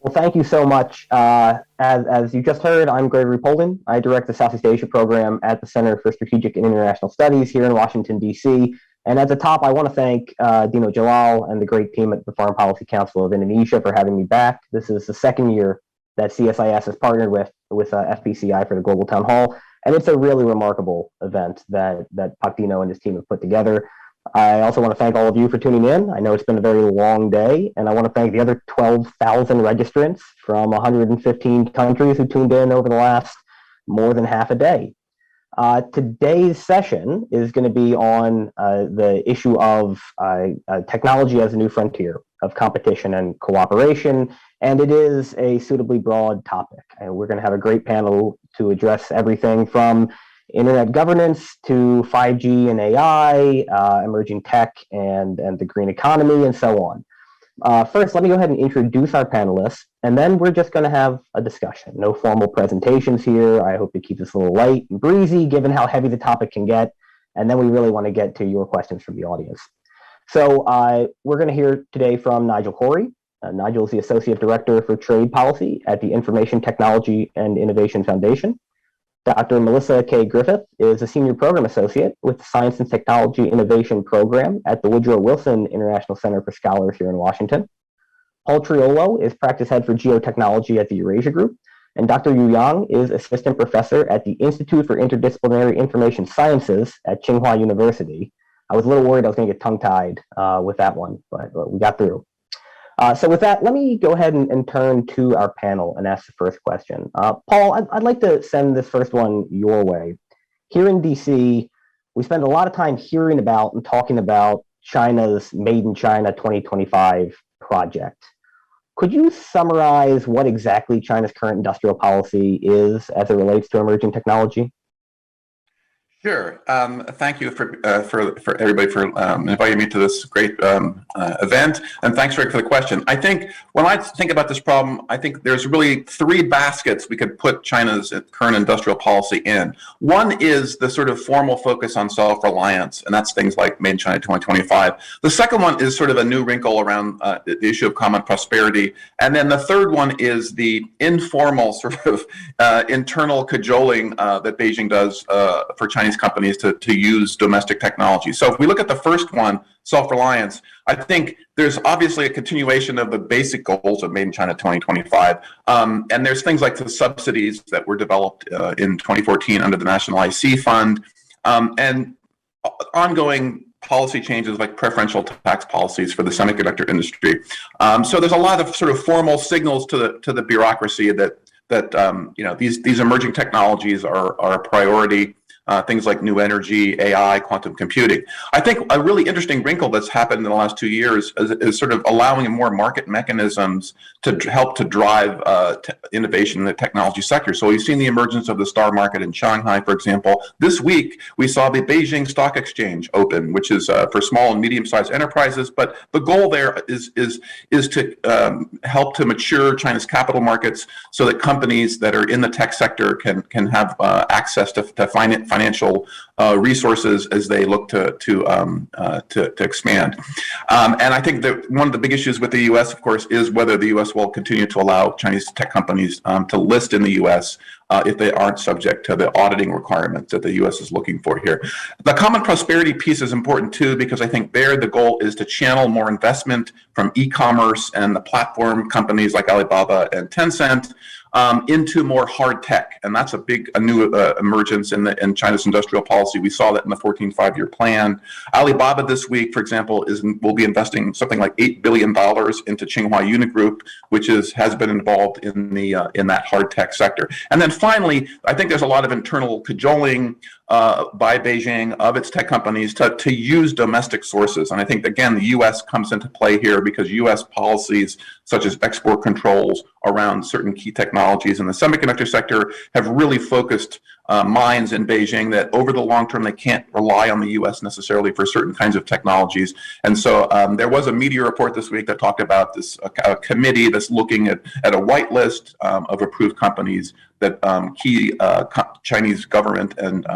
Well, thank you so much. As you just heard, I'm Gregory. I direct the Southeast Asia program at the Center for Strategic and International Studies here in Washington, D.C. And at the top, I want to thank Dino Jalal and the great team at the Foreign Policy Council of Indonesia for having me back. This is the second year that CSIS has partnered with FPCI for the Global Town Hall, and it's a really remarkable event that Pak Dino and his team have put together. I also want to thank all of you for tuning in. I know it's been a very long day, and I want to thank the other 12,000 registrants from 115 countries who tuned in over the last more than half a day. Today's session is going to be on the issue of technology as a new frontier of competition and cooperation, and it is a suitably broad topic. And we're going to have a great panel to address everything from internet governance to 5G and AI, emerging tech, and the green economy, and so on. First, let me go ahead and introduce our panelists, and then we're just going to have a discussion. No formal presentations here. I hope to keep this a little light and breezy, given how heavy the topic can get, and then we really want to get to your questions from the audience. So we're going to hear today from Nigel Cory. Nigel is the Associate Director for Trade Policy at the Information Technology and Innovation Foundation. Dr. Melissa K. Griffith is a Senior Program Associate with the Science and Technology Innovation Program at the Woodrow Wilson International Center for Scholars here in Washington. Paul Triolo is Practice Head for Geotechnology at the Eurasia Group, and Dr. Yu Yang is Assistant Professor at the Institute for Interdisciplinary Information Sciences at Tsinghua University. I was a little worried I was going to get tongue-tied with that one, but we got through. So with that, let me go ahead and turn to our panel and ask the first question. Paul, I'd like to send this first one your way. Here in DC, we spend a lot of time hearing about and talking about China's Made in China 2025 project. Could you summarize what exactly China's current industrial policy is as it relates to emerging technology? Sure. Thank you for everybody for inviting me to this great event, and thanks, Rick, for the question. I think when I think about this problem, I think there's really three baskets we could put China's current industrial policy in. One is the sort of formal focus on self-reliance, and that's things like Made in China 2025. The second one is sort of a new wrinkle around the issue of common prosperity, and then the third one is the informal sort of internal cajoling that Beijing does for Chinese companies to use domestic technology. So if we look at the first one, self-reliance, I think there's obviously a continuation of the basic goals of Made in China 2025. And there's things like the subsidies that were developed in 2014 under the National IC Fund, and ongoing policy changes like preferential tax policies for the semiconductor industry. So there's a lot of sort of formal signals to the bureaucracy that you know, these emerging technologies are a priority. Things like new energy, AI, quantum computing. I think a really interesting wrinkle that's happened in the last 2 years is sort of allowing more market mechanisms to help to drive innovation in the technology sector. So we've seen the emergence of the star market in Shanghai, for example. This week, we saw the Beijing Stock Exchange open, which is for small and medium-sized enterprises. But the goal there is to help to mature China's capital markets so that companies that are in the tech sector can have access to financial resources as they look to expand. And I think that one of the big issues with the U.S., of course, is whether the U.S. will continue to allow Chinese tech companies to list in the U.S. If they aren't subject to the auditing requirements that the U.S. is looking for here. The common prosperity piece is important too, because I think there the goal is to channel more investment from e-commerce and the platform companies like Alibaba and Tencent into more hard tech, and that's a new emergence in China's industrial policy. We saw that in the 14 five-year plan. Alibaba this week, for example, will be investing something like $8 billion into Tsinghua Unigroup, which has been involved in that hard tech sector. And then finally, I think there's a lot of internal cajoling by Beijing of its tech companies to use domestic sources. And I think, again, the U.S. comes into play here because U.S. policies such as export controls around certain key technologies in the semiconductor sector have really focused minds in Beijing that over the long term they can't rely on the U.S. necessarily for certain kinds of technologies. And so there was a media report this week that talked about this committee that's looking at a whitelist of approved companies that key Chinese government and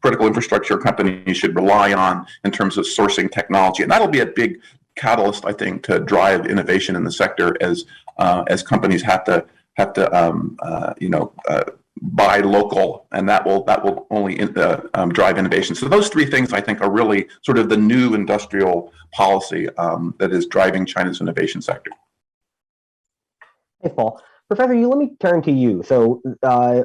critical infrastructure companies should rely on in terms of sourcing technology. And that'll be a big catalyst, I think, to drive innovation in the sector as as companies have to buy local, and that will only drive innovation. So those three things I think are really sort of the new industrial policy that is driving China's innovation sector. Thanks, Paul. Professor Yu, let me turn to you. So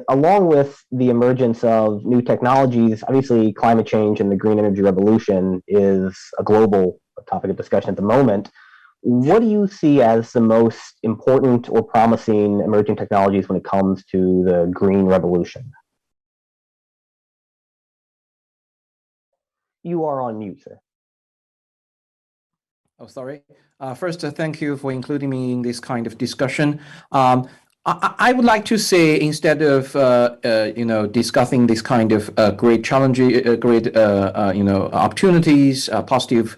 along with the emergence of new technologies, obviously climate change and the green energy revolution is a global topic of discussion at the moment. What do you see as the most important or promising emerging technologies when it comes to the green revolution? You are on mute, sir. Oh, sorry. First, thank you for including me in this kind of discussion. I would like to say, instead of discussing this kind of great challenges, great opportunities, positive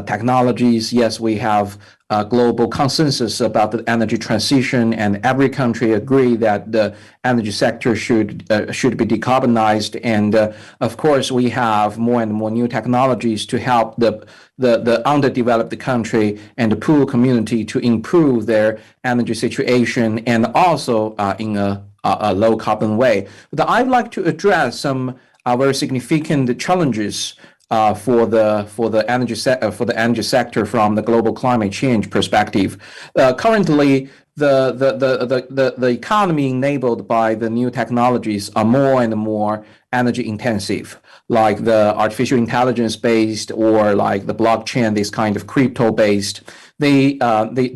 technologies. Yes, we have a global consensus about the energy transition, and every country agree that the energy sector should be decarbonized. And of course, we have more and more new technologies to help the underdeveloped country and the poor community to improve their energy situation, and also in a low carbon way. But I'd like to address some very significant challenges for the energy sector from the global climate change perspective. Currently, the economy enabled by the new technologies are more and more energy intensive, like the artificial intelligence based, or like the blockchain, this kind of crypto based. They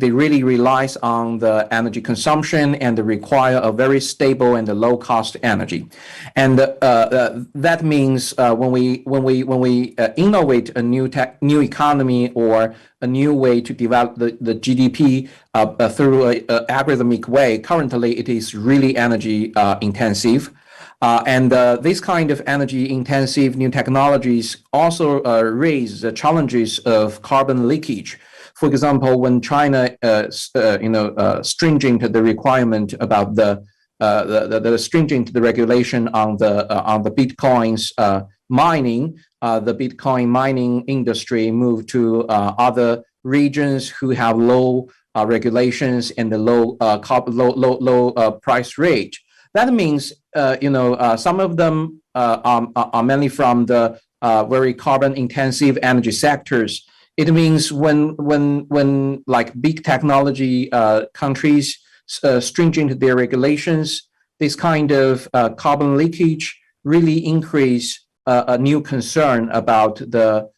really relies on the energy consumption, and they require a very stable and low cost energy. And that means when we innovate a new economy, or a new way to develop the GDP through an algorithmic way, currently it is really energy intensive. And this kind of energy intensive new technologies also raise the challenges of carbon leakage. For example, when China stringent the requirement about the stringent the regulation on the Bitcoin's mining, the Bitcoin mining industry moved to other regions who have low regulations and the low price rate. That means some of them are mainly from the very carbon intensive energy sectors. It means when like big technology countries stringent their regulations, this kind of carbon leakage really increase a new concern about the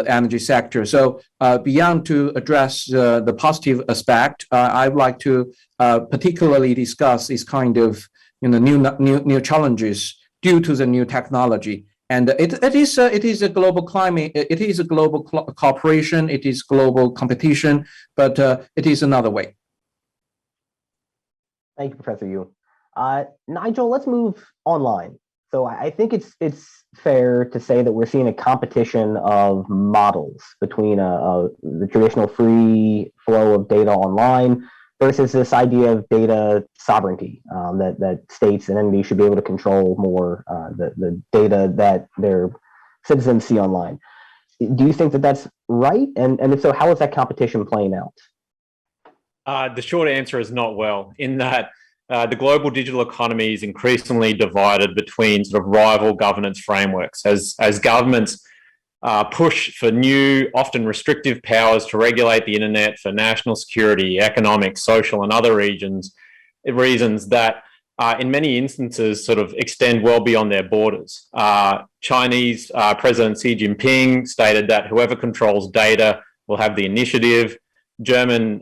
energy sector. So beyond to address the positive aspect, I would like to particularly discuss this kind of new challenges due to the new technology. And it is a global climate. It is a global cooperation. It is global competition, but it is another way. Thank you, Professor Yu. Nigel, let's move online. So I think it's fair to say that we're seeing a competition of models between the traditional free flow of data online versus this idea of data sovereignty, that states and entities should be able to control more the data that their citizens see online. Do you think that that's right? And if so, how is that competition playing out? The short answer is not well, in that the global digital economy is increasingly divided between sort of rival governance frameworks as governments push for new, often restrictive powers to regulate the internet for national security, economic, social, and other reasons that in many instances sort of extend well beyond their borders. Chinese President Xi Jinping stated that whoever controls data will have the initiative. German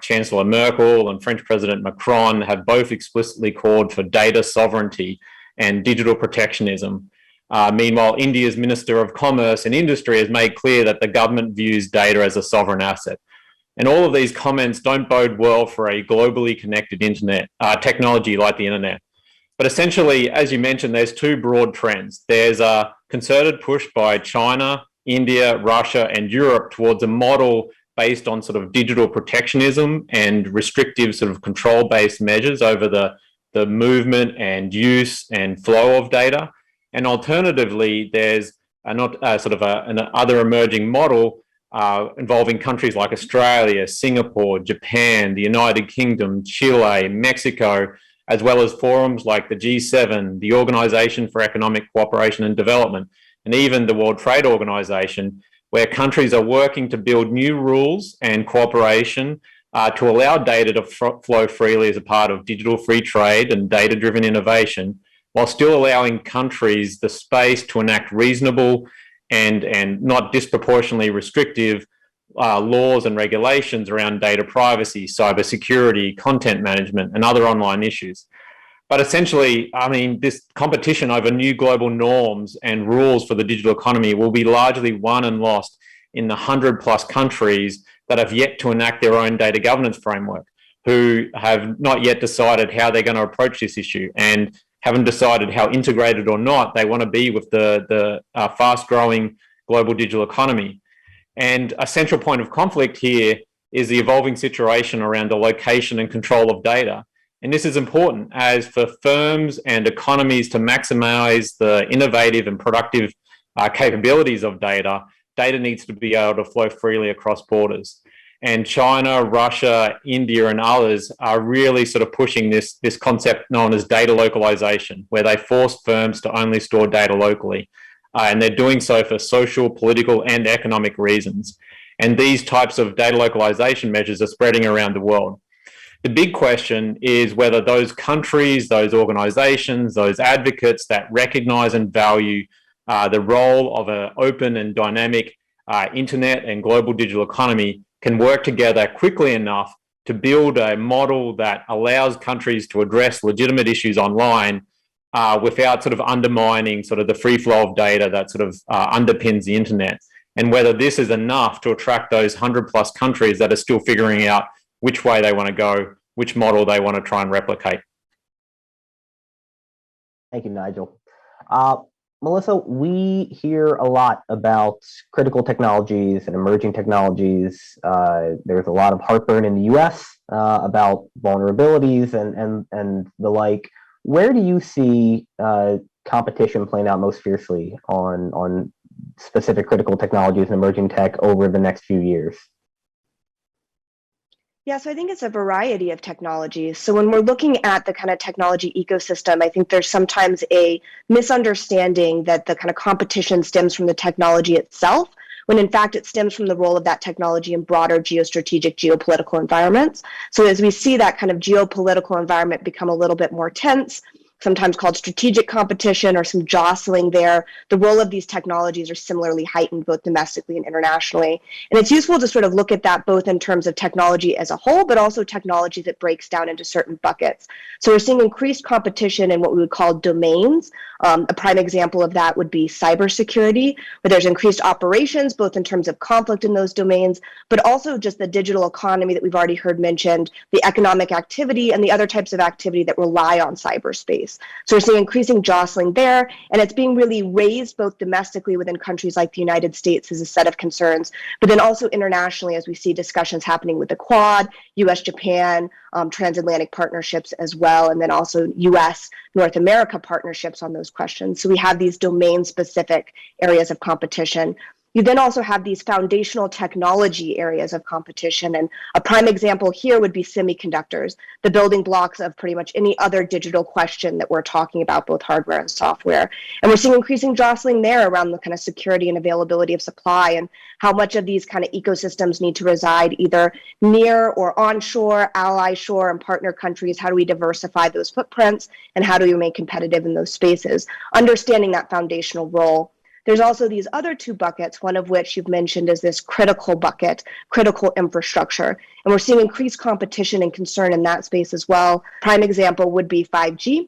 Chancellor Merkel and French President Macron have both explicitly called for data sovereignty and digital protectionism. Meanwhile, India's Minister of Commerce and Industry has made clear that the government views data as a sovereign asset. And all of these comments don't bode well for a globally connected internet technology like the internet. But essentially, as you mentioned, there's two broad trends. There's a concerted push by China, India, Russia, and Europe towards a model based on sort of digital protectionism and restrictive sort of control-based measures over the movement and use and flow of data. And alternatively, there's an other emerging model involving countries like Australia, Singapore, Japan, the United Kingdom, Chile, Mexico, as well as forums like the G7, the Organization for Economic Cooperation and Development, and even the World Trade Organization, where countries are working to build new rules and cooperation to allow data to flow freely as a part of digital free trade and data-driven innovation, while still allowing countries the space to enact reasonable and not disproportionately restrictive laws and regulations around data privacy, cybersecurity, content management, and other online issues. But essentially, I mean, this competition over new global norms and rules for the digital economy will be largely won and lost in the 100+ countries that have yet to enact their own data governance framework, who have not yet decided how they're going to approach this issue and haven't decided how integrated or not they want to be with the fast-growing global digital economy. And a central point of conflict here is the evolving situation around the location and control of data. And this is important, as for firms and economies to maximize the innovative and productive capabilities of data, data needs to be able to flow freely across borders. And China, Russia, India, and others are really sort of pushing this concept known as data localization, where they force firms to only store data locally. And they're doing so for social, political, and economic reasons. And these types of data localization measures are spreading around the world. The big question is whether those countries, those organizations, those advocates that recognize and value the role of an open and dynamic internet and global digital economy can work together quickly enough to build a model that allows countries to address legitimate issues online without sort of undermining sort of the free flow of data that sort of underpins the internet, and whether this is enough to attract those 100+ countries that are still figuring out which way they want to go, which model they want to try and replicate. Thank you, Nigel. Melissa, we hear a lot about critical technologies and emerging technologies. There's a lot of heartburn in the US about vulnerabilities and the like. Where do you see competition playing out most fiercely on specific critical technologies and emerging tech over the next few years? Yeah, so I think it's a variety of technologies. So when we're looking at the kind of technology ecosystem, I think there's sometimes a misunderstanding that the kind of competition stems from the technology itself, when in fact it stems from the role of that technology in broader geostrategic geopolitical environments. So as we see that kind of geopolitical environment become a little bit more tense, sometimes called strategic competition or some jostling there, the role of these technologies are similarly heightened both domestically and internationally. And it's useful to sort of look at that both in terms of technology as a whole, but also technology that breaks down into certain buckets. So we're seeing increased competition in what we would call domains. A prime example of that would be cybersecurity, where there's increased operations, both in terms of conflict in those domains, but also just the digital economy that we've already heard mentioned, the economic activity, and the other types of activity that rely on cyberspace. So we're seeing increasing jostling there, and it's being really raised both domestically within countries like the United States as a set of concerns, but then also internationally as we see discussions happening with the Quad, US-Japan, transatlantic partnerships as well, and then also US-North America partnerships on those questions. So we have these domain-specific areas of competition. You then also have these foundational technology areas of competition. And a prime example here would be semiconductors, the building blocks of pretty much any other digital question that we're talking about, both hardware and software. And we're seeing increasing jostling there around the kind of security and availability of supply and how much of these kind of ecosystems need to reside either near or onshore, ally shore, and partner countries. How do we diversify those footprints and how do we remain competitive in those spaces? Understanding that foundational role. There's also these other two buckets, one of which you've mentioned is this critical bucket, critical infrastructure. And we're seeing increased competition and concern in that space as well. Prime example would be 5G,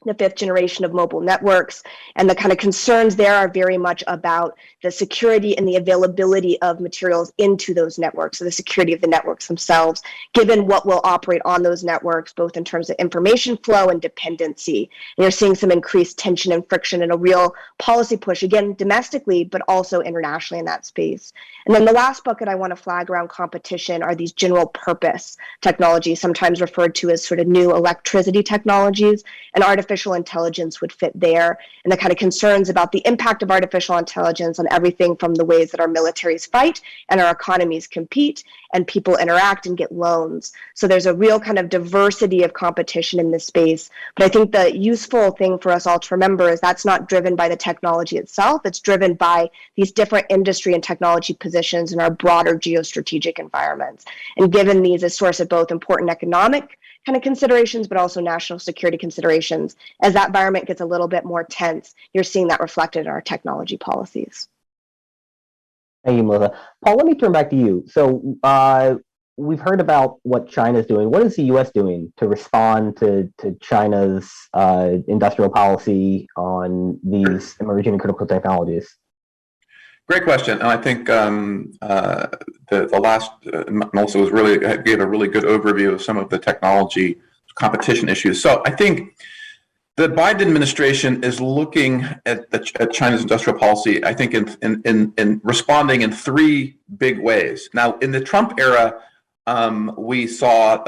the fifth generation of mobile networks. And the kind of concerns there are very much about the security and the availability of materials into those networks, so the security of the networks themselves, given what will operate on those networks, both in terms of information flow and dependency. And you're seeing some increased tension and friction and a real policy push, again, domestically, but also internationally in that space. And then the last bucket I want to flag around competition are these general purpose technologies, sometimes referred to as sort of new electricity technologies and artificial artificial intelligence would fit there, and the kind of concerns about the impact of artificial intelligence on everything from the ways that our militaries fight and our economies compete and people interact and get loans. So there's a real kind of diversity of competition in this space. But I think the useful thing for us all to remember is that's not driven by the technology itself. It's driven by these different industry and technology positions in our broader geostrategic environments. And given these as source of both important economic kind of considerations, but also national security considerations, as that environment gets a little bit more tense, you're seeing that reflected in our technology policies. Thank you, Melissa. Paul, let me turn back to you. So we've heard about what China's doing. What is the U.S. doing to respond to China's industrial policy on these emerging and critical technologies? Great question, and I think the last Melissa was gave a really good overview of some of the technology competition issues. So I think the Biden administration is looking at China's industrial policy, I think, in responding in three big ways. Now, in the Trump era, we saw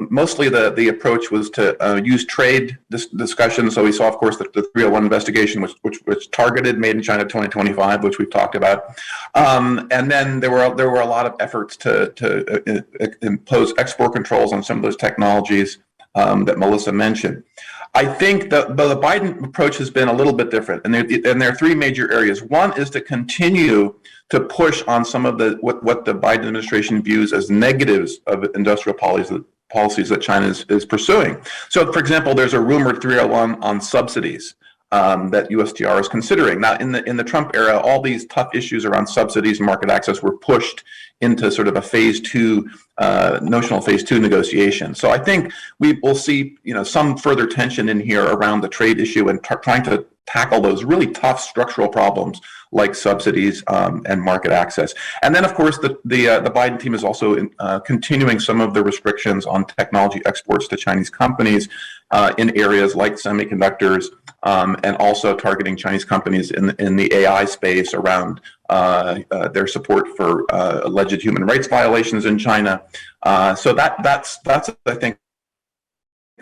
mostly the approach was to use trade discussions. So we saw, of course, the 301 investigation, which targeted Made in China 2025, which we've talked about, and then there were a lot of efforts to impose export controls on some of those technologies that Melissa mentioned. I think the Biden approach has been a little bit different, and there are three major areas. One is to continue to push on some of what the Biden administration views as negatives of industrial policies that China is pursuing. So, for example, there's a rumored 301 on subsidies that USTR is considering. Now, in the Trump era, all these tough issues around subsidies and market access were pushed into sort of a notional phase two negotiation. So I think we will see, some further tension in here around the trade issue and trying to tackle those really tough structural problems like subsidies and market access. And then, of course, the Biden team is also continuing some of the restrictions on technology exports to Chinese companies in areas like semiconductors, and also targeting Chinese companies in the AI space around their support for alleged human rights violations in China. So that's I think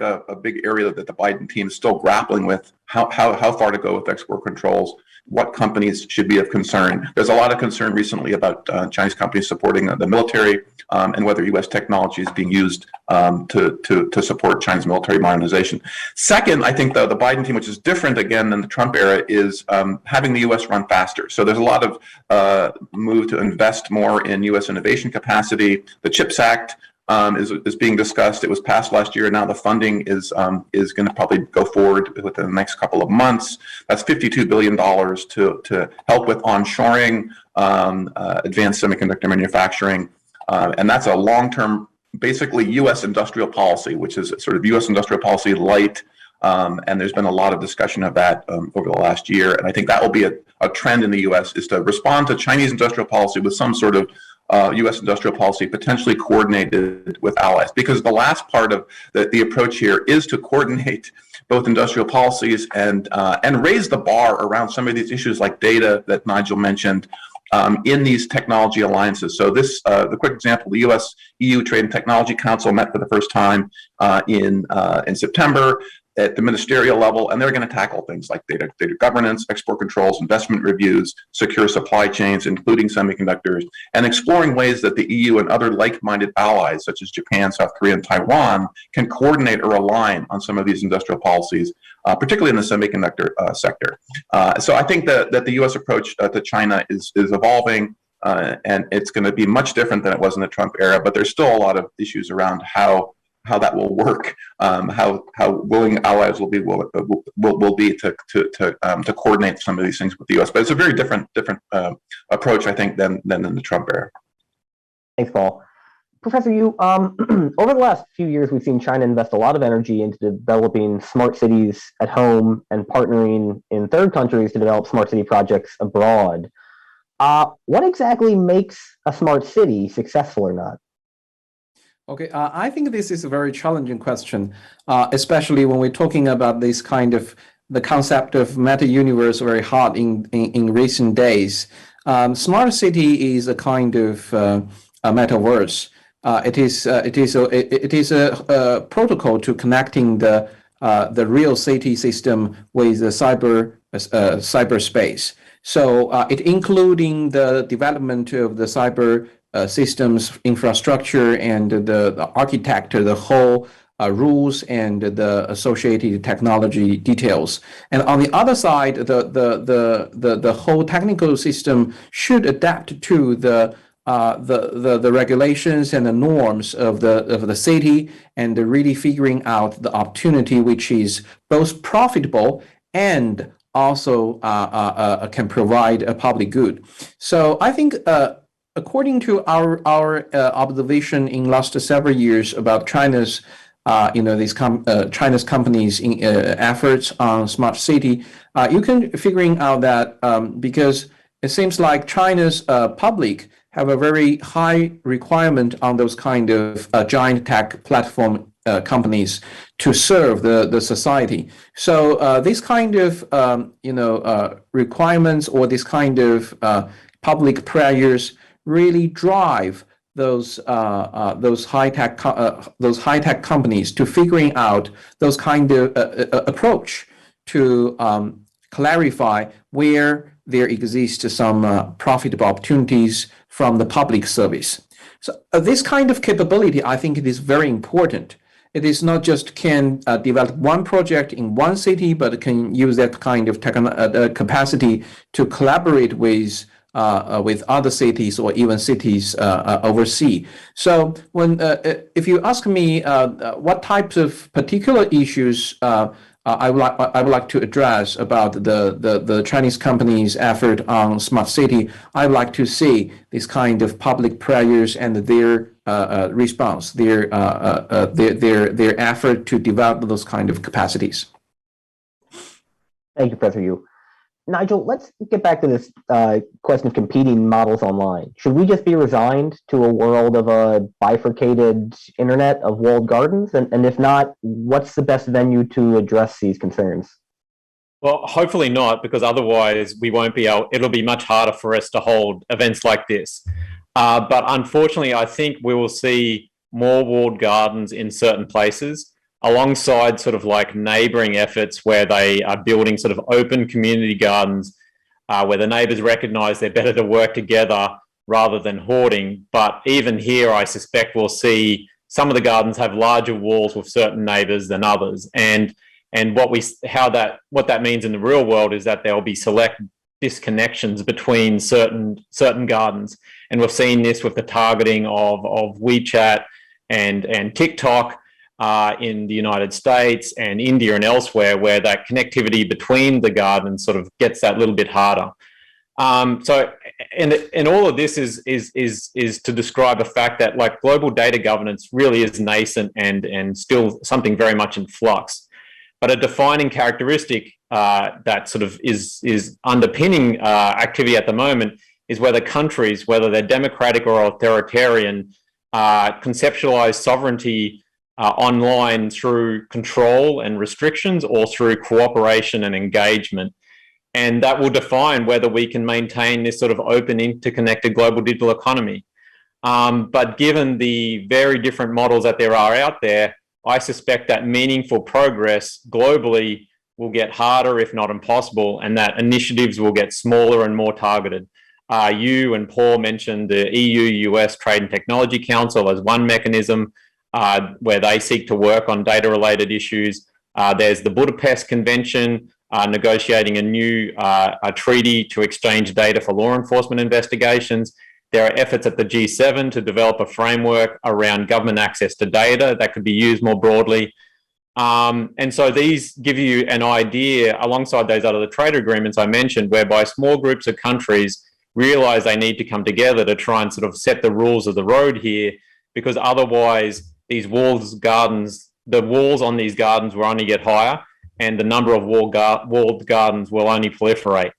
a big area that the Biden team is still grappling with, how far to go with export controls, what companies should be of concern. There's a lot of concern recently about Chinese companies supporting the military and whether U.S. technology is being used to support China's military modernization. Second, I think the Biden team, which is different again than the Trump era, is having the U.S. run faster. So there's a lot of move to invest more in U.S. innovation capacity. The CHIPS Act is being discussed. It was passed last year, and now the funding is going to probably go forward within the next couple of months. That's $52 billion to help with onshoring, advanced semiconductor manufacturing, and that's a long-term, basically U.S. industrial policy, which is sort of U.S. industrial policy light. And there's been a lot of discussion of that over the last year, and I think that will be a trend in the U.S. is to respond to Chinese industrial policy with some sort of U.S. industrial policy potentially coordinated with allies, because the last part of the approach here is to coordinate both industrial policies and raise the bar around some of these issues like data that Nigel mentioned in these technology alliances. So the quick example, the U.S.-EU Trade and Technology Council met for the first time in September at the ministerial level, and they're going to tackle things like data governance, export controls, investment reviews, secure supply chains, including semiconductors, and exploring ways that the EU and other like-minded allies, such as Japan, South Korea, and Taiwan, can coordinate or align on some of these industrial policies, particularly in the semiconductor sector. So I think that the U.S. approach to China is evolving, and it's going to be much different than it was in the Trump era, but there's still a lot of issues around how that will work, how willing allies will be to coordinate some of these things with the U.S. But it's a very different approach, I think, than in the Trump era. Thanks, Paul. Professor Yu, over the last few years, we've seen China invest a lot of energy into developing smart cities at home and partnering in third countries to develop smart city projects abroad. What exactly makes a smart city successful or not? Okay, I think this is a very challenging question, especially when we're talking about this kind of the concept of meta-universe very hot in recent days. Smart city is a kind of a metaverse. It is a protocol to connecting the the real city system with the cyberspace. So it including the development of the cyber systems infrastructure and the architecture, the whole rules and the associated technology details. And on the other side, the whole technical system should adapt to the regulations and the norms of the city, and really figuring out the opportunity which is both profitable and also can provide a public good. So I think according to our observation in last several years about China's China's companies' efforts on smart city, you can figuring out that because it seems like China's public have a very high requirement on those kind of giant tech platform companies to serve the society. So this kind of requirements or this kind of public pressures really drive those high tech companies to figuring out those kind of approach to clarify where there exists some profitable opportunities from the public service. So this kind of capability, I think it is very important. It is not just can develop one project in one city, but can use that kind of capacity to collaborate with other cities or even cities overseas. So when if you ask me what types of particular issues I would like to address about the Chinese companies' effort on smart city, I would like to see this kind of public pressures and their response, their effort to develop those kind of capacities. Thank you, Professor Yu. Nigel, let's get back to this question of competing models online. Should we just be resigned to a world of a bifurcated internet of walled gardens? And if not, what's the best venue to address these concerns? Well, hopefully not, because otherwise we won't be able, it'll be much harder for us to hold events like this. But unfortunately, I think we will see more walled gardens in certain places, alongside sort of like neighbouring efforts where they are building sort of open community gardens where the neighbours recognise they're better to work together rather than hoarding. But even here, I suspect we'll see some of the gardens have larger walls with certain neighbours than others. And what that means in the real world is that there will be select disconnections between certain gardens. And we've seen this with the targeting of WeChat and TikTok in the United States and India and elsewhere, where that connectivity between the gardens sort of gets that little bit harder. So, and all of this is to describe a fact that like global data governance really is nascent and still something very much in flux. But a defining characteristic that sort of is underpinning activity at the moment is whether countries, whether they're democratic or authoritarian, conceptualize sovereignty online through control and restrictions or through cooperation and engagement. And that will define whether we can maintain this sort of open, interconnected global digital economy. But given the very different models that there are out there, I suspect that meaningful progress globally will get harder, if not impossible, and that initiatives will get smaller and more targeted. You and Paul mentioned the EU-US Trade and Technology Council as one mechanism where they seek to work on data-related issues. There's the Budapest Convention, negotiating a new treaty to exchange data for law enforcement investigations. There are efforts at the G7 to develop a framework around government access to data that could be used more broadly. And so these give you an idea, alongside those other trade agreements I mentioned, whereby small groups of countries realize they need to come together to try and sort of set the rules of the road here, because otherwise these walled gardens, the walls on these gardens will only get higher and the number of walled gardens will only proliferate.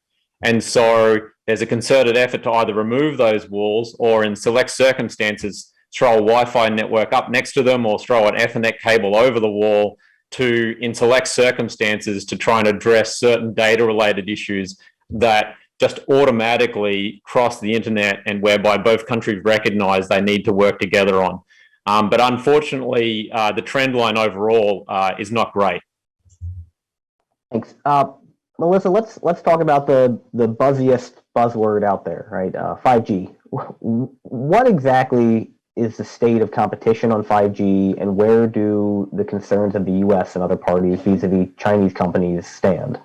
And so there's a concerted effort to either remove those walls or in select circumstances throw a Wi-Fi network up next to them or throw an Ethernet cable over the wall to, in select circumstances, to try and address certain data-related issues that just automatically cross the internet and whereby both countries recognize they need to work together on. But unfortunately, the trend line overall is not great. Thanks. Melissa, let's talk about the buzziest buzzword out there, right? 5G. What exactly is the state of competition on 5G, and where do the concerns of the U.S. and other parties vis-a-vis Chinese companies stand?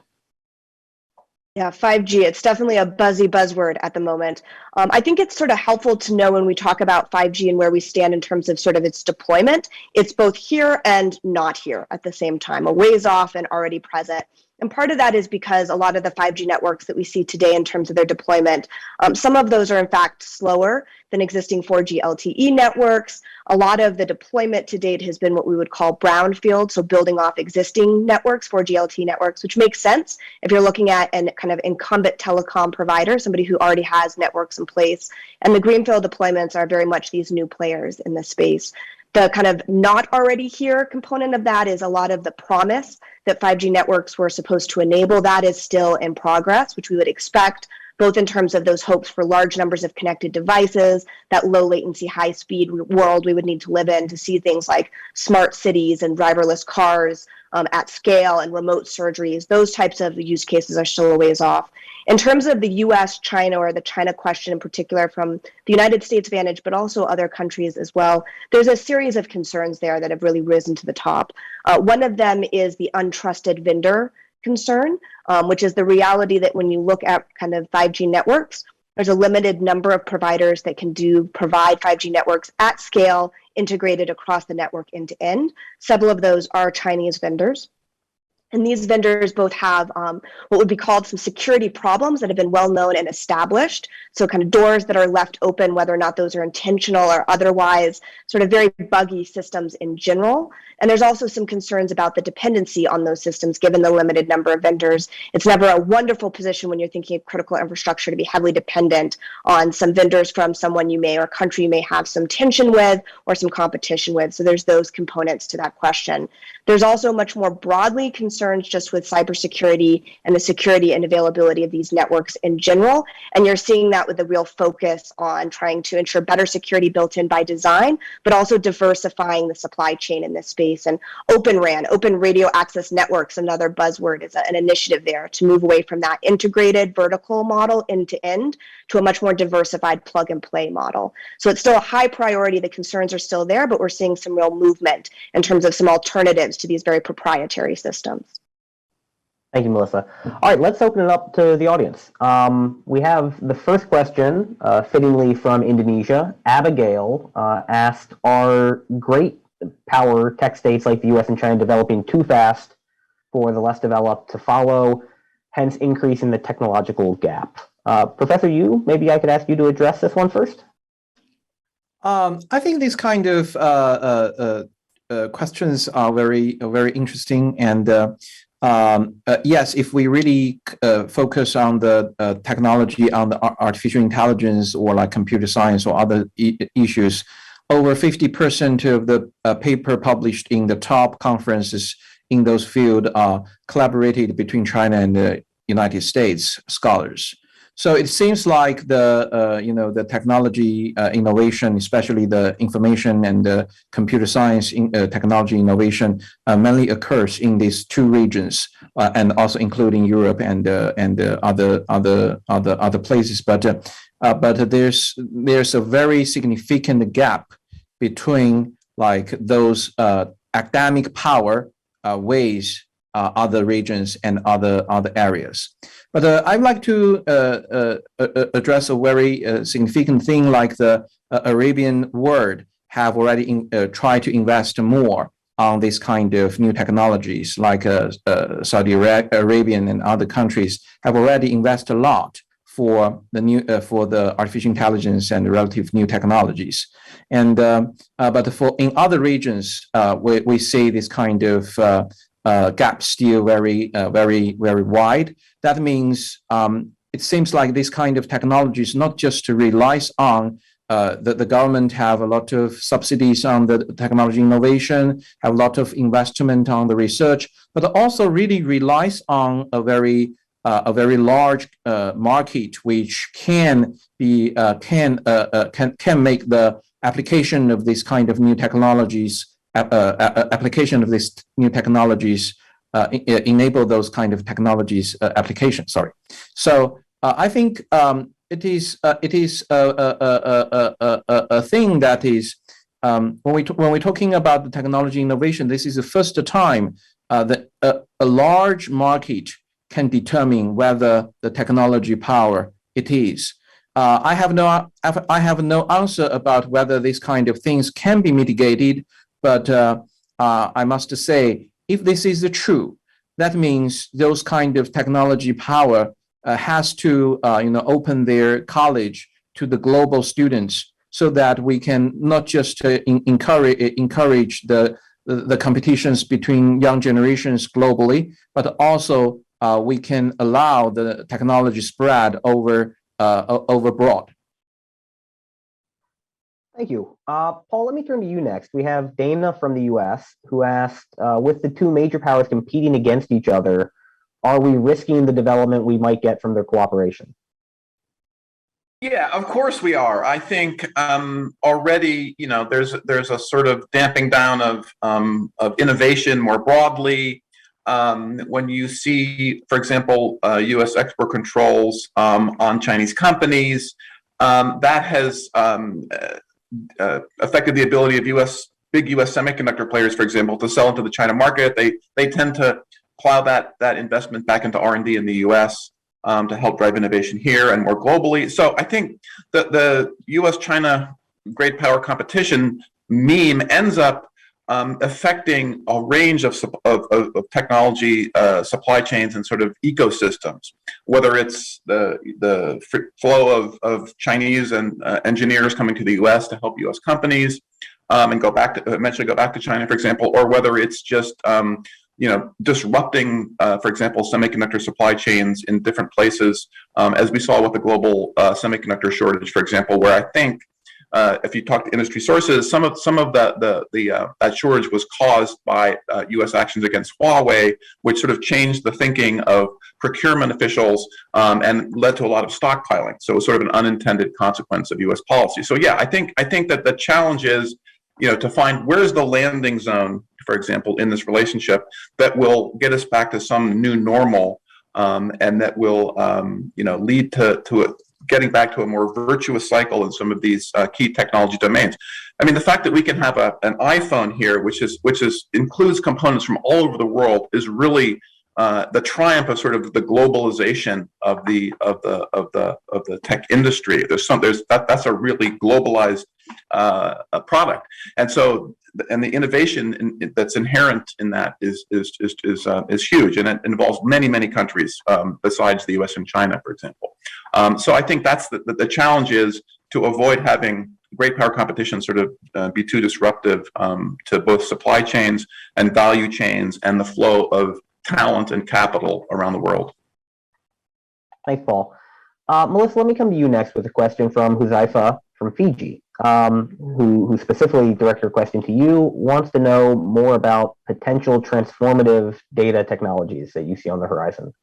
Yeah, 5G, it's definitely a buzzy buzzword at the moment. I think it's sort of helpful to know when we talk about 5G and where we stand in terms of sort of its deployment. It's both here and not here at the same time, a ways off and already present. And part of that is because a lot of the 5G networks that we see today in terms of their deployment, some of those are in fact slower than existing 4G LTE networks. A lot of the deployment to date has been what we would call brownfield, so building off existing networks, 4G LTE networks, which makes sense if you're looking at an kind of incumbent telecom provider, somebody who already has networks in place. And the greenfield deployments are very much these new players in this space. The kind of not already here component of that is a lot of the promise that 5G networks were supposed to enable. That is still in progress, which we would expect, both in terms of those hopes for large numbers of connected devices, that low latency, high speed world we would need to live in to see things like smart cities and driverless cars at scale and remote surgeries. Those types of use cases are still a ways off. In terms of the US, China, or the China question in particular from the United States vantage, but also other countries as well, there's a series of concerns there that have really risen to the top. One of them is the untrusted vendor concern, which is the reality that when you look at kind of 5G networks, there's a limited number of providers that can provide 5G networks at scale, integrated across the network end to end. Several of those are Chinese vendors. And these vendors both have what would be called some security problems that have been well known and established. So kind of doors that are left open, whether or not those are intentional or otherwise, sort of very buggy systems in general. And there's also some concerns about the dependency on those systems, given the limited number of vendors. It's never a wonderful position when you're thinking of critical infrastructure to be heavily dependent on some vendors from someone you may or country you may have some tension with or some competition with. So there's those components to that question. There's also much more broadly concerns just with cybersecurity and the security and availability of these networks in general. And you're seeing that with a real focus on trying to ensure better security built in by design, but also diversifying the supply chain in this space. And Open RAN, Open Radio Access Networks, another buzzword, is an initiative there to move away from that integrated vertical model end to end to a much more diversified plug and play model. So it's still a high priority. The concerns are still there, but we're seeing some real movement in terms of some alternatives to these very proprietary systems. Thank you, Melissa. All right, let's open it up to the audience. We have the first question, fittingly from Indonesia. Abigail asked, are great power tech states like the US and China developing too fast for the less developed to follow, hence increasing the technological gap? Professor Yu, maybe I could ask you to address this one first. I think these kind of questions are very interesting, and yes, if we really focus on the technology, on the artificial intelligence or like computer science or other issues, over 50% of the paper published in the top conferences in those fields are collaborated between China and the United States scholars. So it seems like the technology innovation, especially the information and the computer science technology innovation, mainly occurs in these two regions, and also including Europe and other places. But there's a very significant gap between like those academic power ways other regions and other areas. But I'd like to address a very significant thing, like the Arabian world have already tried to invest more on this kind of new technologies, like Saudi Arabia and other countries have already invested a lot for the artificial intelligence and relative new technologies. And but in other regions, we see this kind of gap still very wide. That means it seems like this kind of technologies not just relies on the government have a lot of subsidies on the technology innovation, have a lot of investment on the research, but also really relies on a very large market which can make the application of this kind of new technologies enable those kind of technologies applications. Sorry. So I think it is a thing that is when we're talking about the technology innovation, this is the first time that a large market can determine whether the technology power it is. I have no answer about whether these kind of things can be mitigated, but I must say, if this is true, that means those kind of technology power has to open their college to the global students, so that we can not just encourage the competitions between young generations globally, but also we can allow the technology spread over broad. Thank you. Paul, let me turn to you next. We have Dana from the US who asked, with the two major powers competing against each other, are we risking the development we might get from their cooperation? Yeah, of course we are. I think already, there's a sort of damping down of innovation more broadly. When you see, for example, U.S. export controls on Chinese companies, that has affected the ability of big U.S. semiconductor players, for example, to sell into the China market. They tend to plow that investment back into R&D in the U.S. To help drive innovation here and more globally. So I think that the U.S.-China great power competition meme ends up affecting a range of technology supply chains and sort of ecosystems, whether it's the flow of Chinese and engineers coming to the U.S. to help U.S. companies and eventually go back to China, for example, or whether it's just disrupting, for example, semiconductor supply chains in different places, as we saw with the global semiconductor shortage, for example, where I think if you talk to industry sources, some of that shortage was caused by U.S. actions against Huawei, which sort of changed the thinking of procurement officials and led to a lot of stockpiling. So it was sort of an unintended consequence of U.S. policy. So yeah, I think that the challenge is, to find where's the landing zone, for example, in this relationship that will get us back to some new normal, and that will, lead to getting back to a more virtuous cycle in some of these key technology domains. I mean, the fact that we can have an iPhone here, which includes components from all over the world, is really the triumph of sort of the globalization of the tech industry. That's a really globalized product, and so the innovation that's inherent in that is huge, and it involves many countries besides the U.S. and China, for example. So I think that's the challenge, is to avoid having great power competition sort of be too disruptive to both supply chains and value chains and the flow of talent and capital around the world. Thanks, Paul. Melissa, let me come to you next with a question from Huzaifa from Fiji, who specifically directed her question to you, wants to know more about potential transformative data technologies that you see on the horizon.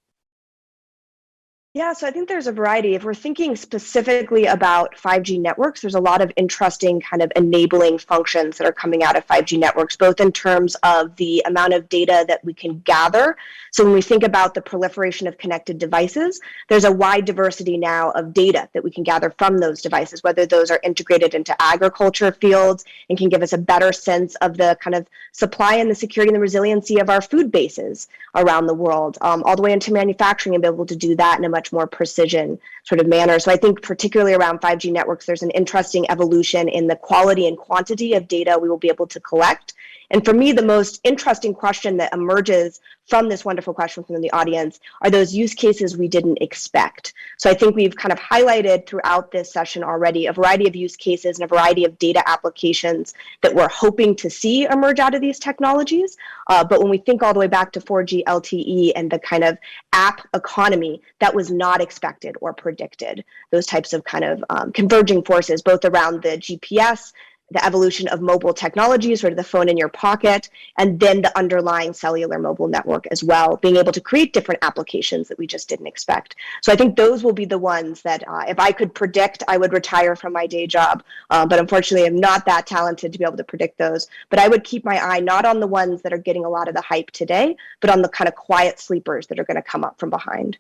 Yeah, so I think there's a variety. If we're thinking specifically about 5G networks, there's a lot of interesting kind of enabling functions that are coming out of 5G networks, both in terms of the amount of data that we can gather. So when we think about the proliferation of connected devices, there's a wide diversity now of data that we can gather from those devices, whether those are integrated into agriculture fields and can give us a better sense of the kind of supply and the security and the resiliency of our food bases around the world, all the way into manufacturing, and be able to do that in a much more precision sort of manner. So I think particularly around 5G networks, there's an interesting evolution in the quality and quantity of data we will be able to collect. And for me, the most interesting question that emerges from this wonderful question from the audience are those use cases we didn't expect. So I think we've kind of highlighted throughout this session already a variety of use cases and a variety of data applications that we're hoping to see emerge out of these technologies. But when we think all the way back to 4G LTE and the kind of app economy, that was not expected or predicted. Those types of kind of converging forces, both around the GPS the evolution of mobile technology, sort of the phone in your pocket, and then the underlying cellular mobile network as well, being able to create different applications that we just didn't expect. So I think those will be the ones that if I could predict, I would retire from my day job. But unfortunately, I'm not that talented to be able to predict those. But I would keep my eye not on the ones that are getting a lot of the hype today, but on the kind of quiet sleepers that are going to come up from behind.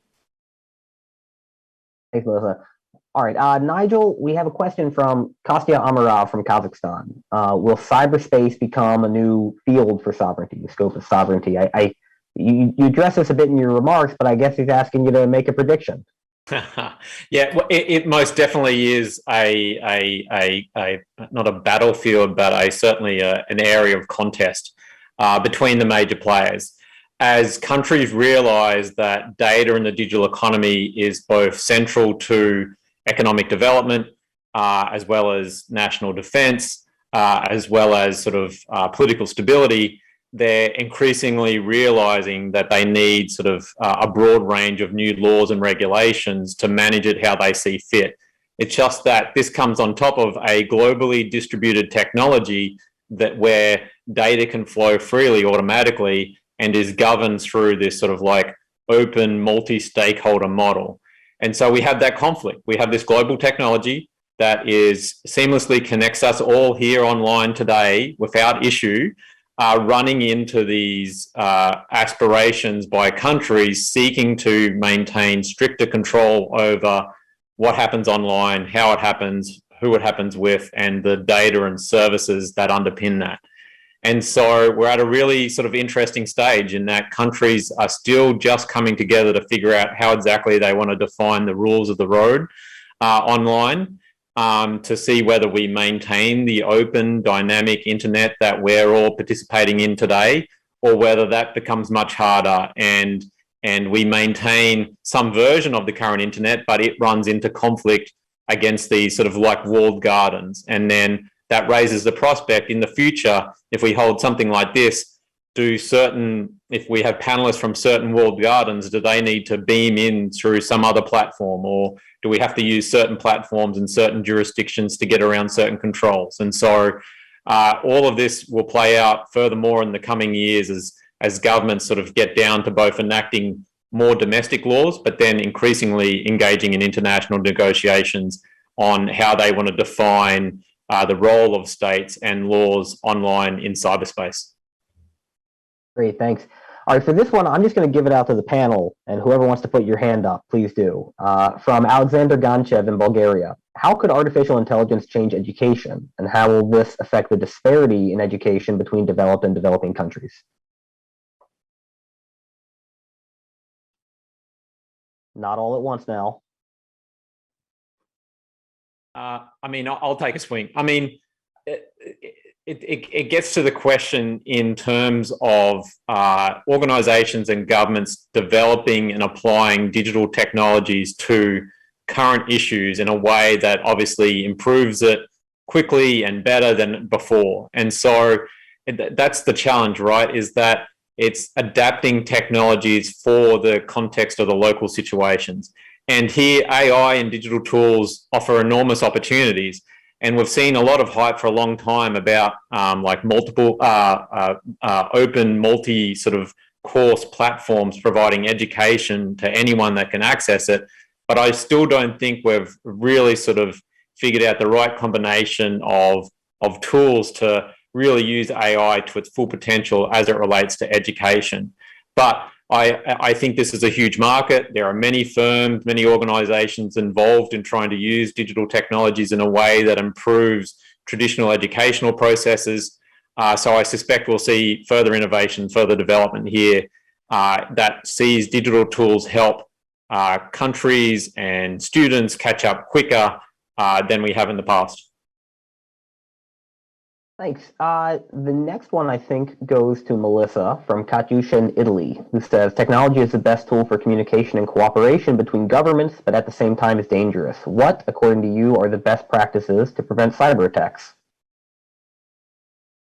Thanks, Melissa. All right, Nigel, we have a question from Kostya Amarov from Kazakhstan. Will cyberspace become a new field for sovereignty, the scope of sovereignty? You addressed this a bit in your remarks, but I guess he's asking you to make a prediction. Yeah, well, it most definitely is a not a battlefield, but certainly an area of contest between the major players. As countries realize that data in the digital economy is both central to economic development, as well as national defense, as well as sort of political stability, they're increasingly realizing that they need sort of a broad range of new laws and regulations to manage it how they see fit. It's just that this comes on top of a globally distributed technology where data can flow freely automatically and is governed through this sort of like open multi-stakeholder model. And so we have that conflict. We have this global technology that is seamlessly connects us all here online today without issue, running into these aspirations by countries seeking to maintain stricter control over what happens online, how it happens, who it happens with, and the data and services that underpin that. And so we're at a really sort of interesting stage in that countries are still just coming together to figure out how exactly they want to define the rules of the road online, to see whether we maintain the open, dynamic internet that we're all participating in today, or whether that becomes much harder and we maintain some version of the current internet, but it runs into conflict against these sort of like walled gardens. And then that raises the prospect in the future, if we hold something like this, if we have panelists from certain walled gardens, do they need to beam in through some other platform, or do we have to use certain platforms in certain jurisdictions to get around certain controls? And so all of this will play out furthermore in the coming years as governments sort of get down to both enacting more domestic laws, but then increasingly engaging in international negotiations on how they want to define the role of states and laws online in cyberspace. Great, thanks. All right, for this one, I'm just going to give it out to the panel, and whoever wants to put your hand up, please do. From Alexander Ganchev in Bulgaria, how could artificial intelligence change education, and how will this affect the disparity in education between developed and developing countries? Not all at once now. I mean, I'll take a swing. I mean, it gets to the question in terms of organizations and governments developing and applying digital technologies to current issues in a way that obviously improves it quickly and better than before. And so that's the challenge, right? Is that it's adapting technologies for the context of the local situations. And here, AI and digital tools offer enormous opportunities. And we've seen a lot of hype for a long time about like multiple open multi sort of course platforms providing education to anyone that can access it. But I still don't think we've really sort of figured out the right combination of tools to really use AI to its full potential as it relates to education. But I think this is a huge market. There are many firms, many organizations involved in trying to use digital technologies in a way that improves traditional educational processes. So I suspect we'll see further innovation, further development here that sees digital tools help countries and students catch up quicker than we have in the past. Thanks. The next one, I think, goes to Melissa from Katyusha in Italy, who says, technology is the best tool for communication and cooperation between governments, but at the same time is dangerous. What, according to you, are the best practices to prevent cyber attacks?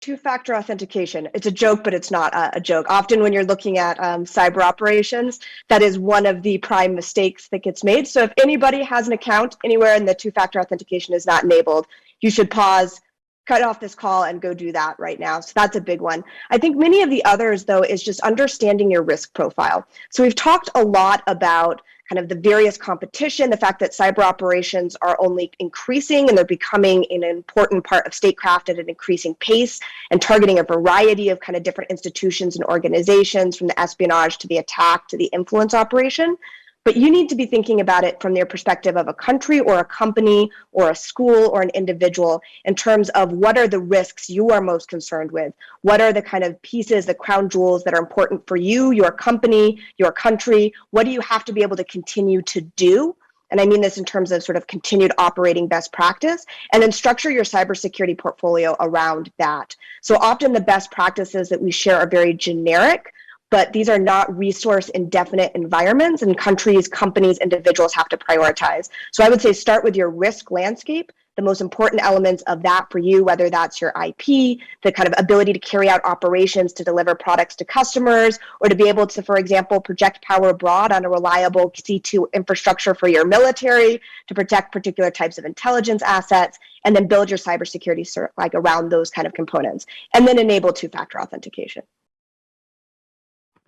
Two-factor authentication. It's a joke, but it's not a joke. Often when you're looking at cyber operations, that is one of the prime mistakes that gets made. So if anybody has an account anywhere and the two-factor authentication is not enabled, you should pause, cut off this call and go do that right now. So that's a big one. I think many of the others, though, is just understanding your risk profile. So we've talked a lot about kind of the various competition, the fact that cyber operations are only increasing and they're becoming an important part of statecraft at an increasing pace and targeting a variety of kind of different institutions and organizations, from the espionage to the attack to the influence operation. But you need to be thinking about it from their perspective of a country or a company or a school or an individual in terms of what are the risks you are most concerned with? What are the kind of pieces, the crown jewels that are important for you, your company, your country? What do you have to be able to continue to do? And I mean this in terms of sort of continued operating best practice, and then structure your cybersecurity portfolio around that. So often the best practices that we share are very generic, but these are not resource indefinite environments, and countries, companies, individuals have to prioritize. So I would say start with your risk landscape, the most important elements of that for you, whether that's your IP, the kind of ability to carry out operations to deliver products to customers, or to be able to, for example, project power abroad on a reliable C2 infrastructure for your military to protect particular types of intelligence assets, and then build your cybersecurity like around those kind of components, and then enable two-factor authentication.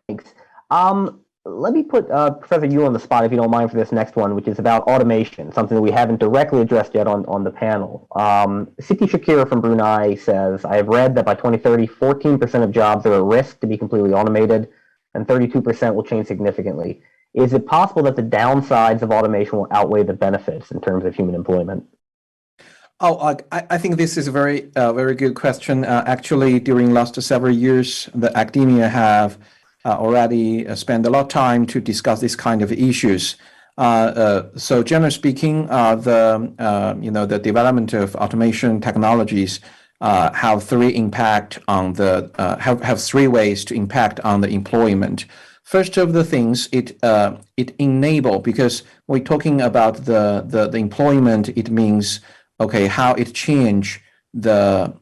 Thanks. Let me put Professor Yu on the spot, if you don't mind, for this next one, which is about automation, something that we haven't directly addressed yet on the panel. Siti Shakira from Brunei says, I have read that by 2030, 14% of jobs are at risk to be completely automated, and 32% will change significantly. Is it possible that the downsides of automation will outweigh the benefits in terms of human employment? Oh, I think this is a very good question. Actually, during last several years, the academia have already spent a lot of time to discuss this kind of issues. So generally speaking, the development of automation technologies have three ways to impact on the employment. First of the things, it enable, because we're talking about the employment, it means how it change the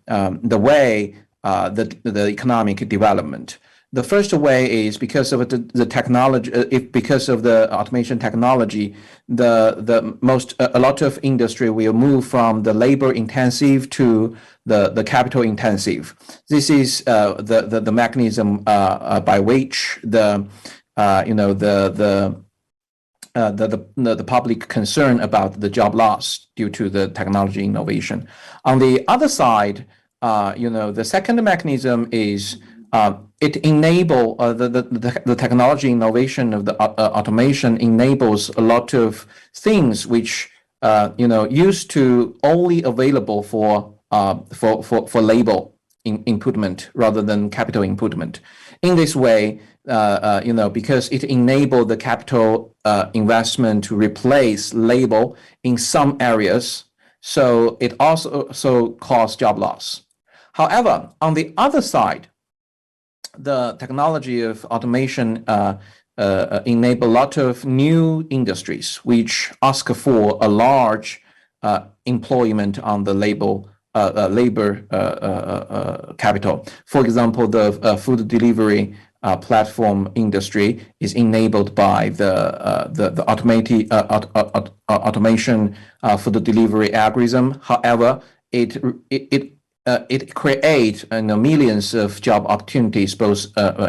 way the economic development. The first way is because of the technology. Because of the automation technology, a lot of industry will move from the labor intensive to the capital intensive. This is the mechanism by which the public concern about the job loss due to the technology innovation. On the other side, the second mechanism is it enable the technology innovation of the automation enables a lot of things which used to only available for labor inputment rather than capital inputment. In this way, because it enabled the capital investment to replace labor in some areas, so it also caused job loss. However, on the other side, the technology of automation enable a lot of new industries which ask for a large employment on the labor capital. For example, the food delivery platform industry is enabled by the automation for the delivery algorithm. However, it creates millions of job opportunities both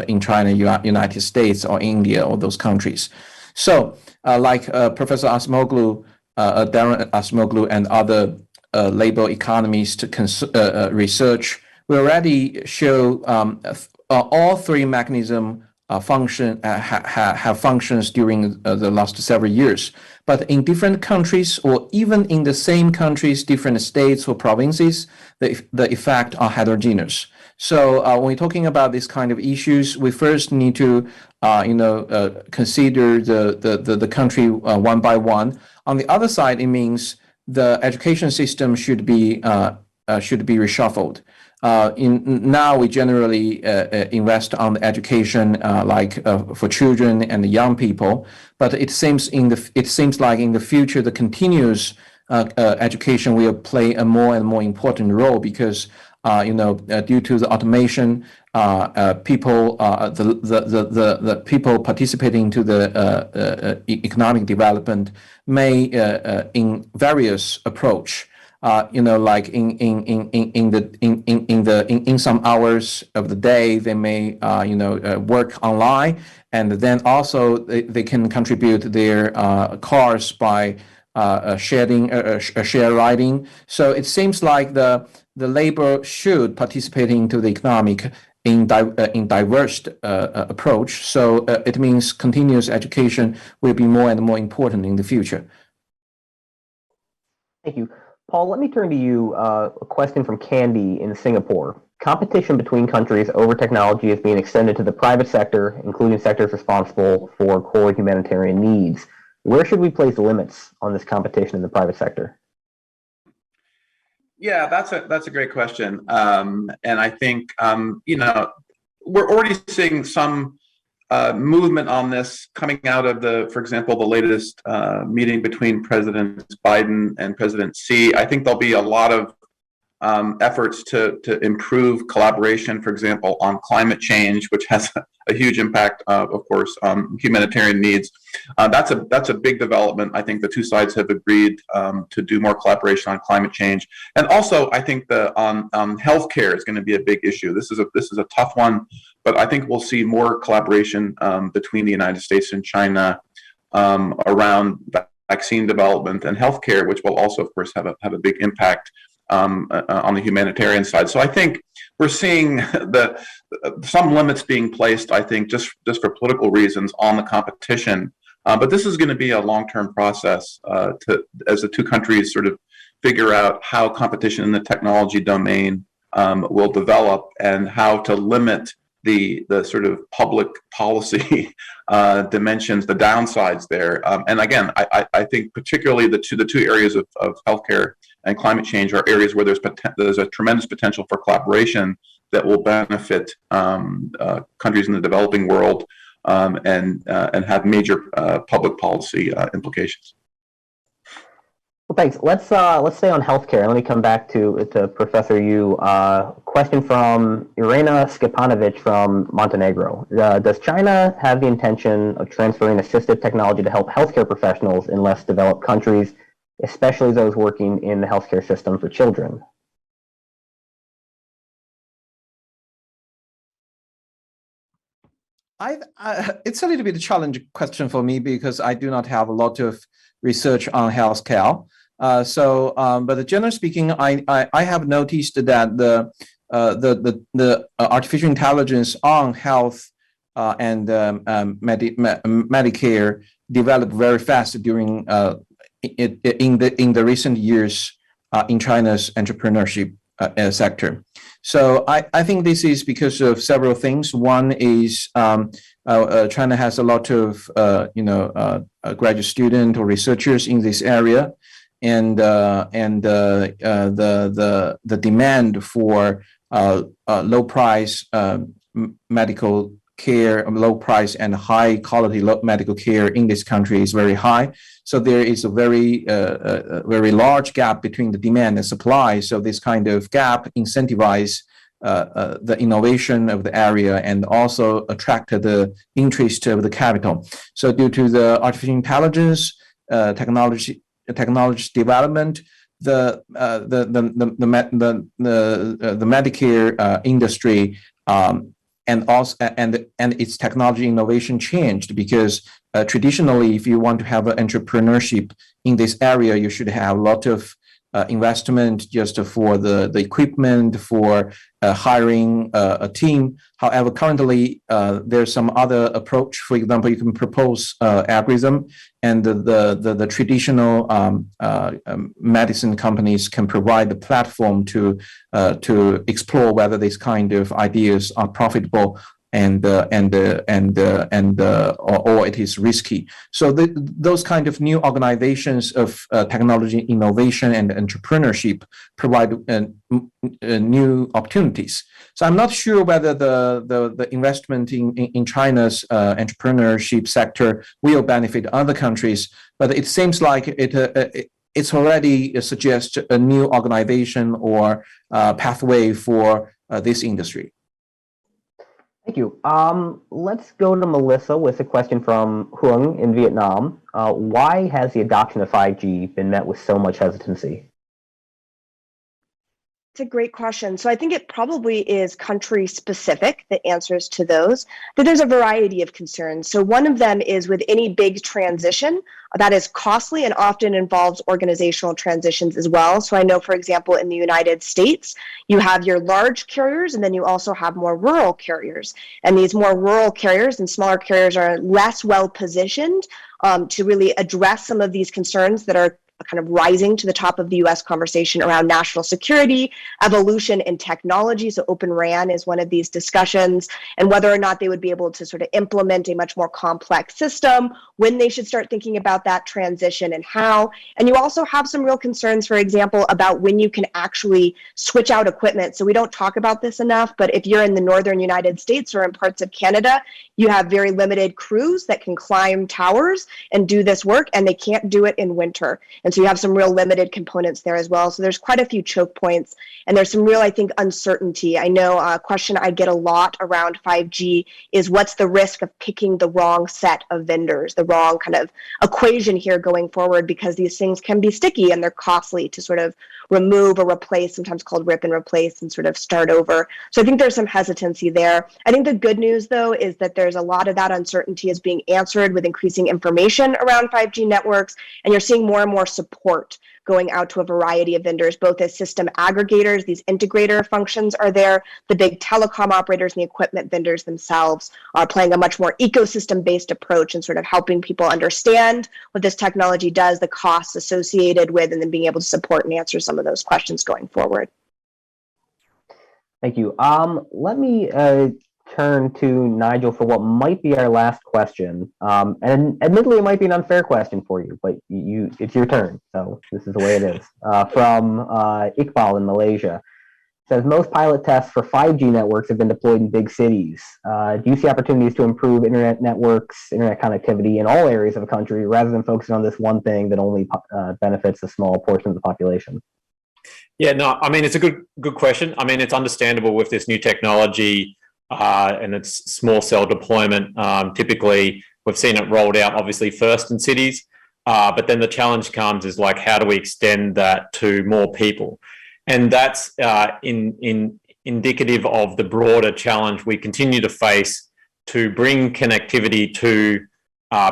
in China, United States, or India, or those countries. So, like Professor Acemoglu, Darren Acemoglu, and other labor economists research, we already show all three mechanisms have functions during the last several years. But in different countries, or even in the same countries, different states or provinces, the effect are heterogeneous. So when we're talking about this kind of issues, we first need to consider the country one by one. On the other side, it means the education system should be reshuffled. Now we generally invest on the education for children and young people, but it seems like in the future the continuous education will play a more and more important role because due to the automation, people the people participating to the economic development may in various approach. like in some hours of the day, they may work online, and then also they can contribute their cars by share riding. So it seems like the labor should participate into the economic in diverse approach. So it means continuous education will be more and more important in the future. Thank you. Paul, let me turn to you. A question from Candy in Singapore. Competition between countries over technology is being extended to the private sector, including sectors responsible for core humanitarian needs. Where should we place limits on this competition in the private sector? Yeah, that's a great question, and I think we're already seeing some movement on this coming out of for example, the latest meeting between President Biden and President Xi. I think there'll be a lot of efforts to improve collaboration, for example, on climate change, which has a huge impact, of course, on humanitarian needs. That's a big development. I think the two sides have agreed to do more collaboration on climate change, and also I think on healthcare is going to be a big issue. This is a tough one, but I think we'll see more collaboration between the United States and China around vaccine development and healthcare, which will also, of course, have a big impact on the humanitarian side. So I think we're seeing some limits being placed, I think, just for political reasons on the competition. But this is going to be a long-term process as the two countries sort of figure out how competition in the technology domain will develop and how to limit the sort of public policy dimensions, the downsides there. And again, I think particularly the two areas of healthcare and climate change are areas where there's a tremendous potential for collaboration that will benefit countries in the developing world and have major public policy implications. Well, thanks. Let's stay on healthcare. Let me come back to Professor Yu. Question from Irena Skipanovic from Montenegro. Does China have the intention of transferring assistive technology to help healthcare professionals in less developed countries, especially those working in the healthcare system for children? It's a little bit a challenging question for me because I do not have a lot of research on healthcare. But generally speaking, I have noticed that the artificial intelligence on health and Medicare developed very fast during in the recent years in China's entrepreneurship sector. So I think this is because of several things. One is China has a lot of graduate students or researchers in this area, and the demand for low price medical care, low price and high quality medical care in this country is very high. So there is a very large gap between the demand and supply. So this kind of gap incentivizes the innovation of the area and also attract the interest of the capital. So due to the artificial intelligence technology development, the Medicare industry and its technology innovation changed because traditionally, if you want to have an entrepreneurship in this area, you should have a lot of investment just for the equipment, for hiring a team. However, currently there's some other approach. For example, you can propose algorithm, and the traditional medicine companies can provide the platform to explore whether these kind of ideas are profitable or it is risky. So those kind of new organizations of technology innovation and entrepreneurship provide new opportunities. So I'm not sure whether the investment in China's entrepreneurship sector will benefit other countries, but it seems like it's already suggests a new organization or pathway for this industry. Thank you. Let's go to Melissa with a question from Huang in Vietnam. Why has the adoption of 5G been met with so much hesitancy? It's a great question. So I think it probably is country specific, the answers to those, but there's a variety of concerns. So one of them is with any big transition that is costly and often involves organizational transitions as well. So I know, for example, in the United States, you have your large carriers and then you also have more rural carriers. And these more rural carriers and smaller carriers are less well positioned to really address some of these concerns that are kind of rising to the top of the US conversation around national security, evolution in technology. So Open RAN is one of these discussions, and whether or not they would be able to sort of implement a much more complex system, when they should start thinking about that transition and how. And you also have some real concerns, for example, about when you can actually switch out equipment. So we don't talk about this enough, but if you're in the northern United States or in parts of Canada, you have very limited crews that can climb towers and do this work, and they can't do it in winter. And so you have some real limited components there as well. So there's quite a few choke points, and there's some real, I think, uncertainty. I know a question I get a lot around 5G is what's the risk of picking the wrong set of vendors, the wrong kind of equation here going forward, because these things can be sticky and they're costly to sort of remove or replace, sometimes called rip and replace, and sort of start over. So I think there's some hesitancy there. I think the good news, though, is that there's a lot of that uncertainty is being answered with increasing information around 5G networks, and you're seeing more and more support going out to a variety of vendors, both as system aggregators, these integrator functions are there, the big telecom operators and the equipment vendors themselves are playing a much more ecosystem-based approach and sort of helping people understand what this technology does, the costs associated with, and then being able to support and answer some of those questions going forward. Thank you. Let me turn to Nigel for what might be our last question. And admittedly, it might be an unfair question for you, but it's your turn. So this is the way it is. From Iqbal in Malaysia. Says most pilot tests for 5G networks have been deployed in big cities. Do you see opportunities to improve internet networks, internet connectivity in all areas of a country rather than focusing on this one thing that only benefits a small portion of the population? Yeah, no, I mean, it's a good question. I mean, it's understandable with this new technology and its small cell deployment. Typically, we've seen it rolled out, obviously, first in cities, but then the challenge comes is like, how do we extend that to more people? And that's indicative of the broader challenge we continue to face to bring connectivity to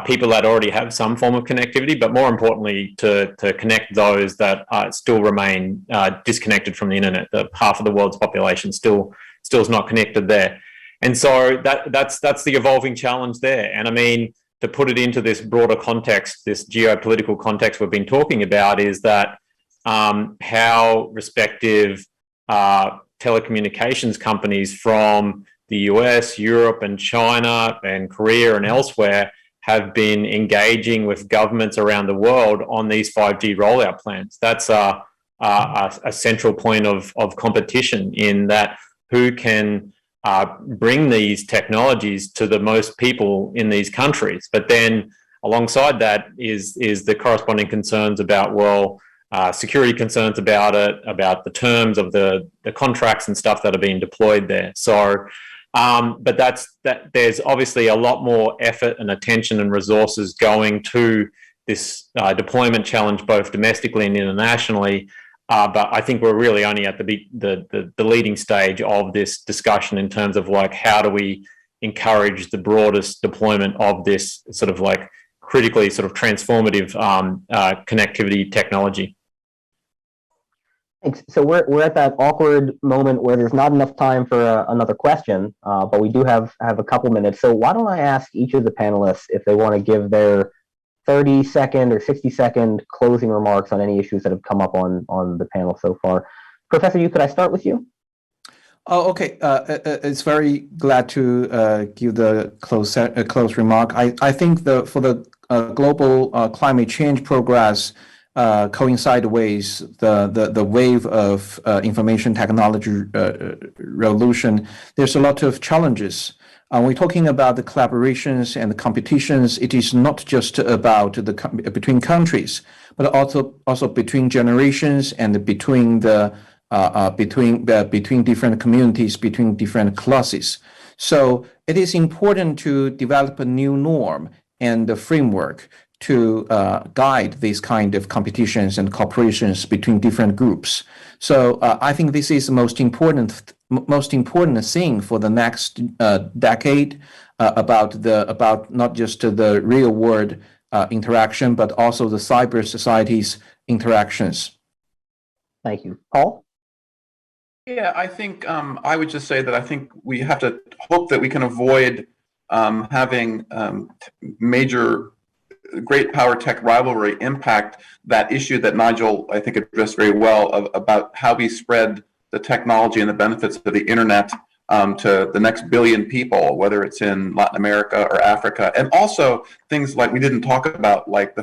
people that already have some form of connectivity, but more importantly, to connect those that still remain disconnected from the internet. The half of the world's population still is not connected there. And so that's the evolving challenge there. And I mean, to put it into this broader context, this geopolitical context we've been talking about, is that how respective telecommunications companies from the US, Europe, and China, and Korea, and elsewhere have been engaging with governments around the world on these 5G rollout plans. That's a central point of competition, in that who can bring these technologies to the most people in these countries. But then alongside that is the corresponding concerns about, well, security concerns about it, about the terms of the contracts and stuff that are being deployed there. So, but there's obviously a lot more effort and attention and resources going to this deployment challenge, both domestically and internationally. But I think we're really only at the leading stage of this discussion in terms of like, how do we encourage the broadest deployment of this sort of like critically sort of transformative connectivity technology. Thanks. So we're at that awkward moment where there's not enough time for another question, but we do have a couple minutes. So why don't I ask each of the panelists if they want to give their 30-second or 60-second closing remarks on any issues that have come up on the panel so far. Professor Yu, could I start with you? Oh, okay. It's very glad to give the close remark. I think for the global climate change progress coincide with the wave of information technology revolution. There's a lot of challenges. We're talking about the collaborations and the competitions. It is not just about between countries, but also between generations and between different communities, between different classes. So it is important to develop a new norm and the framework to guide these kind of competitions and cooperations between different groups. So I think this is the most important thing for the next decade about not just the real world interaction, but also the cyber society's interactions. Thank you. Paul? Yeah, I think I would just say that I think we have to hope that we can avoid having major great power tech rivalry impact that issue that Nigel, I think, addressed very well about how we spread the technology and the benefits of the internet to the next billion people, whether it's in Latin America or Africa, and also things like we didn't talk about, like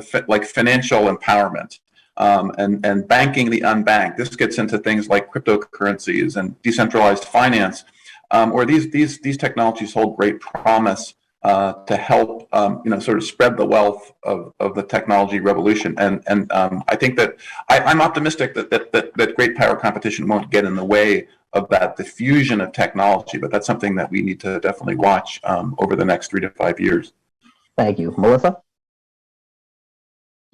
financial empowerment and banking the unbanked. This gets into things like cryptocurrencies and decentralized finance, where these technologies hold great promise to help sort of spread the wealth of the technology revolution. And I think that I'm optimistic that great power competition won't get in the way of that diffusion of technology, but that's something that we need to definitely watch over the next 3 to 5 years. Thank you. Melissa?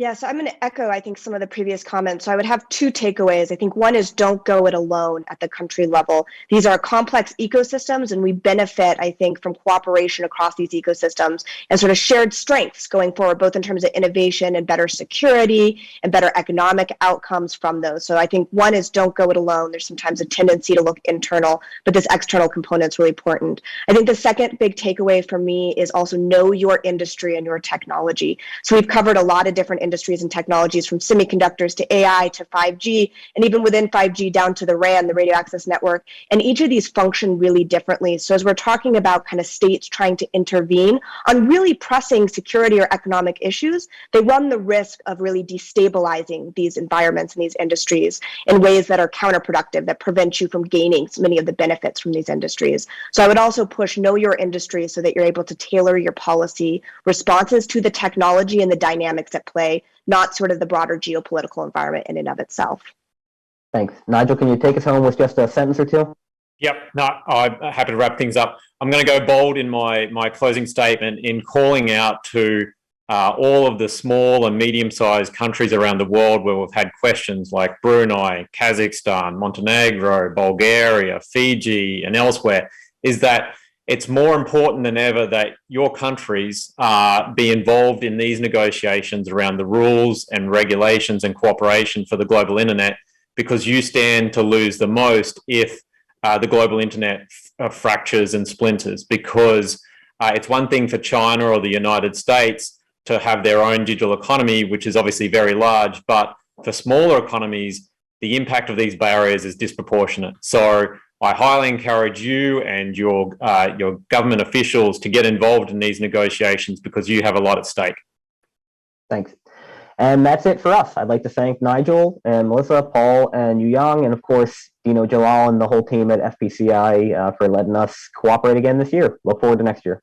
Yeah, so I'm going to echo, I think, some of the previous comments. So I would have 2 takeaways. I think one is don't go it alone at the country level. These are complex ecosystems, and we benefit, I think, from cooperation across these ecosystems and sort of shared strengths going forward, both in terms of innovation and better security and better economic outcomes from those. So I think one is don't go it alone. There's sometimes a tendency to look internal, but this external component is really important. I think the second big takeaway for me is also know your industry and your technology. So we've covered a lot of different industries and technologies, from semiconductors to AI to 5G, and even within 5G down to the RAN, the radio access network. And each of these function really differently. So as we're talking about kind of states trying to intervene on really pressing security or economic issues, they run the risk of really destabilizing these environments and these industries in ways that are counterproductive, that prevent you from gaining many of the benefits from these industries. So I would also push know your industry so that you're able to tailor your policy responses to the technology and the dynamics at play, not sort of the broader geopolitical environment in and of itself. Thanks. Nigel, can you take us home with just a sentence or two? Yep, no, I'm happy to wrap things up. I'm going to go bold in my closing statement in calling out to all of the small and medium-sized countries around the world where we've had questions, like Brunei, Kazakhstan, Montenegro, Bulgaria, Fiji, and elsewhere, is that it's more important than ever that your countries be involved in these negotiations around the rules and regulations and cooperation for the global internet, because you stand to lose the most if the global internet fractures and splinters. Because it's one thing for China or the United States to have their own digital economy, which is obviously very large, but for smaller economies, the impact of these barriers is disproportionate. So I highly encourage you and your government officials to get involved in these negotiations, because you have a lot at stake. Thanks. And that's it for us. I'd like to thank Nigel and Melissa, Paul and Youyang, and of course, Jalal and the whole team at FPCI for letting us cooperate again this year. Look forward to next year.